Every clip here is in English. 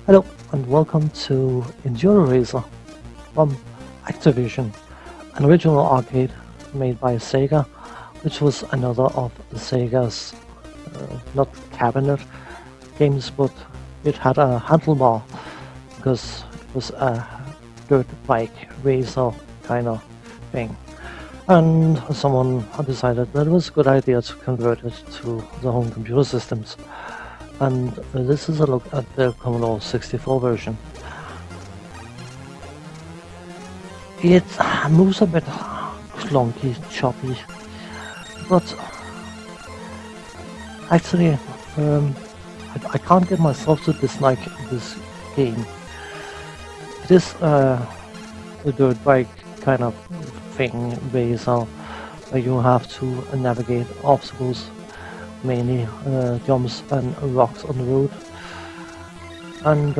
Hello and welcome to Enduro Racer from Activision, an original arcade made by Sega, which was another of Sega's, not cabinet games, but it had a handlebar because it was a dirt bike racer kind of thing. And someone had decided that it was a good idea to convert it to the home computer systems. And this is a look at the Commodore 64 version. It moves a bit clunky, choppy, but actually I can't get myself to dislike this game. It is a dirt bike kind of thing, racer, where you have to navigate obstacles, mainly jumps and rocks on the road, and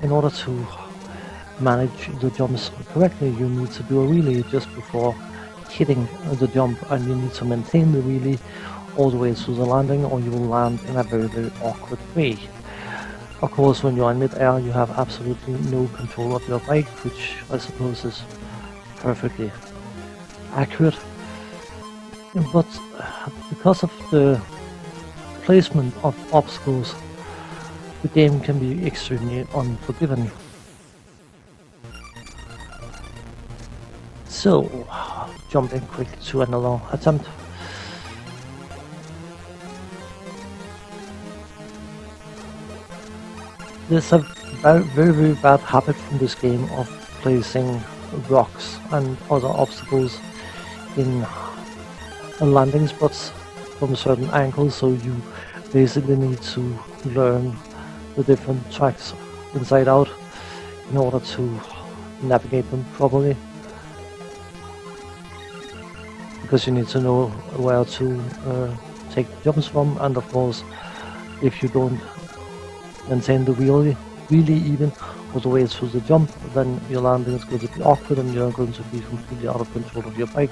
in order to manage the jumps correctly you need to do a wheelie just before hitting the jump, and you need to maintain the wheelie all the way to the landing or you will land in a very awkward way. Of course, when you're in mid-air you have absolutely no control of your bike, which I suppose is perfectly accurate, but because of the placement of obstacles, the game can be extremely unforgiving. So, jumping quick to another attempt. There's a very bad habit from this game of placing rocks and other obstacles in landing spots from certain angles, so you basically need to learn the different tracks inside out in order to navigate them properly, because you need to know where to take jumps from, and of course if you don't maintain the wheelie even all the way through the jump, then your landing is going to be awkward and you're going to be completely out of control of your bike,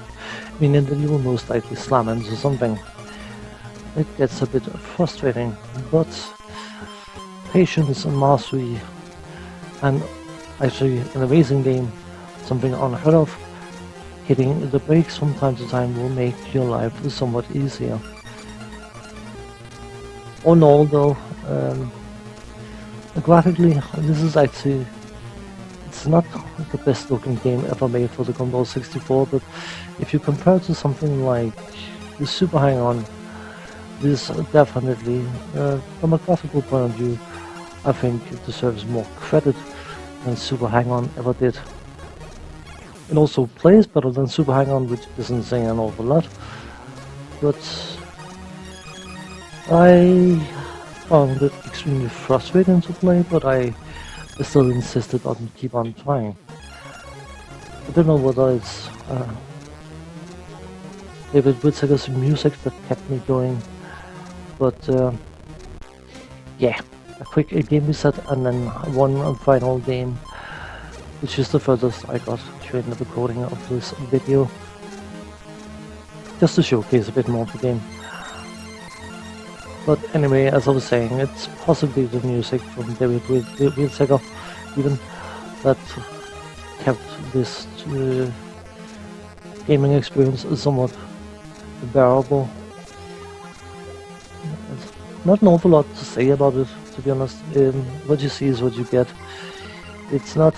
meaning that you will most likely slam into something. It gets a bit frustrating, but patience and mastery, and actually in a racing game, something unheard of, hitting the brakes from time to time will make your life somewhat easier. All in all though, graphically this is actually, it's not the best looking game ever made for the Commodore 64, but if you compare it to something like the Super Hang-On, this definitely, from a graphical point of view, I think it deserves more credit than Super Hang-On ever did. It also plays better than Super Hang-On, which isn't saying an awful lot, but I found it extremely frustrating to play, but I still insisted on keep on trying. I don't know whether it's David Whittaker's music that kept me going, but yeah, a quick game reset and then one final game, which is the furthest I got during the recording of this video, just to showcase a bit more of the game. But anyway, as I was saying, it's possibly the music from David Whittaker even that kept this gaming experience somewhat bearable. Not an awful lot to say about it, to be honest. What you see is what you get. It's not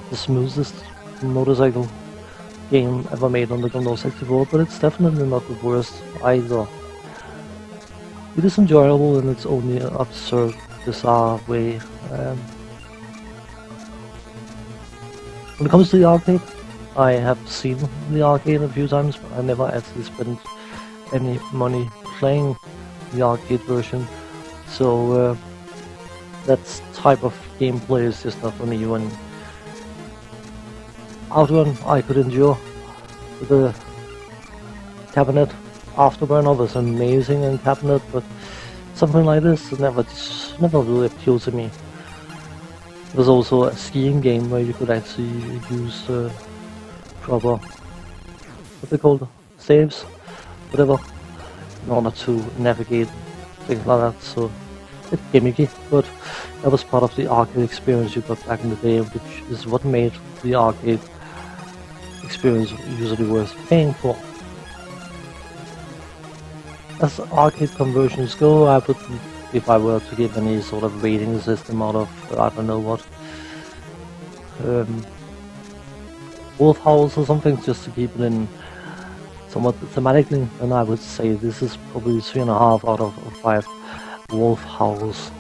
the smoothest motorcycle game ever made on the Commodore 64, but it's definitely not the worst either. It is enjoyable in its own absurd, bizarre way. When it comes to the arcade, I have seen the arcade a few times, but I never actually spent any money playing the arcade version, so that type of gameplay is just not for me. When Outrun I could endure, the cabinet Afterburner was amazing in cabinet, but something like this never really appealed to me. There was also a skiing game where you could actually use proper, what they called, saves, whatever, in order to navigate things like that. So it's gimmicky, but That was part of the arcade experience you got back in the day, which is what made the arcade experience usually worth paying for. As arcade conversions go, I would, if I were to give any sort of rating system out of, I don't know what, Wolf House or something, just to keep it in somewhat thematically, then I would say this is probably 3.5 out of 5 Wolf House,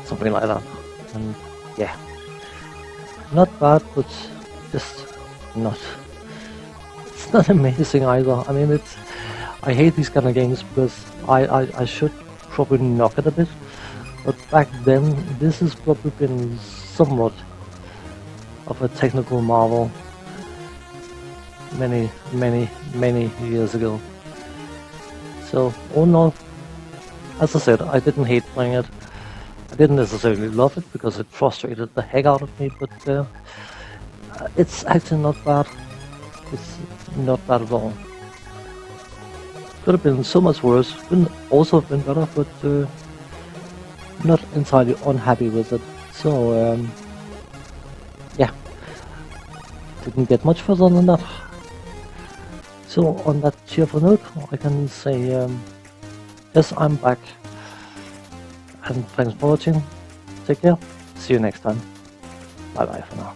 something like that. And yeah, not bad, but just not. It's not amazing either. I mean, I hate these kind of games because I should probably knock it a bit, but back then this has probably been somewhat of a technical marvel many years ago. So all in all, as I said, I didn't hate playing it. I didn't necessarily love it because it frustrated the heck out of me, but it's actually not bad. It's not bad at all. Could have been so much worse, could also have been better, but not entirely unhappy with it. So yeah, didn't get much further than that. So on that cheerful note, I can say yes, I'm back, and thanks for watching. Take care, see you next time, bye bye for now.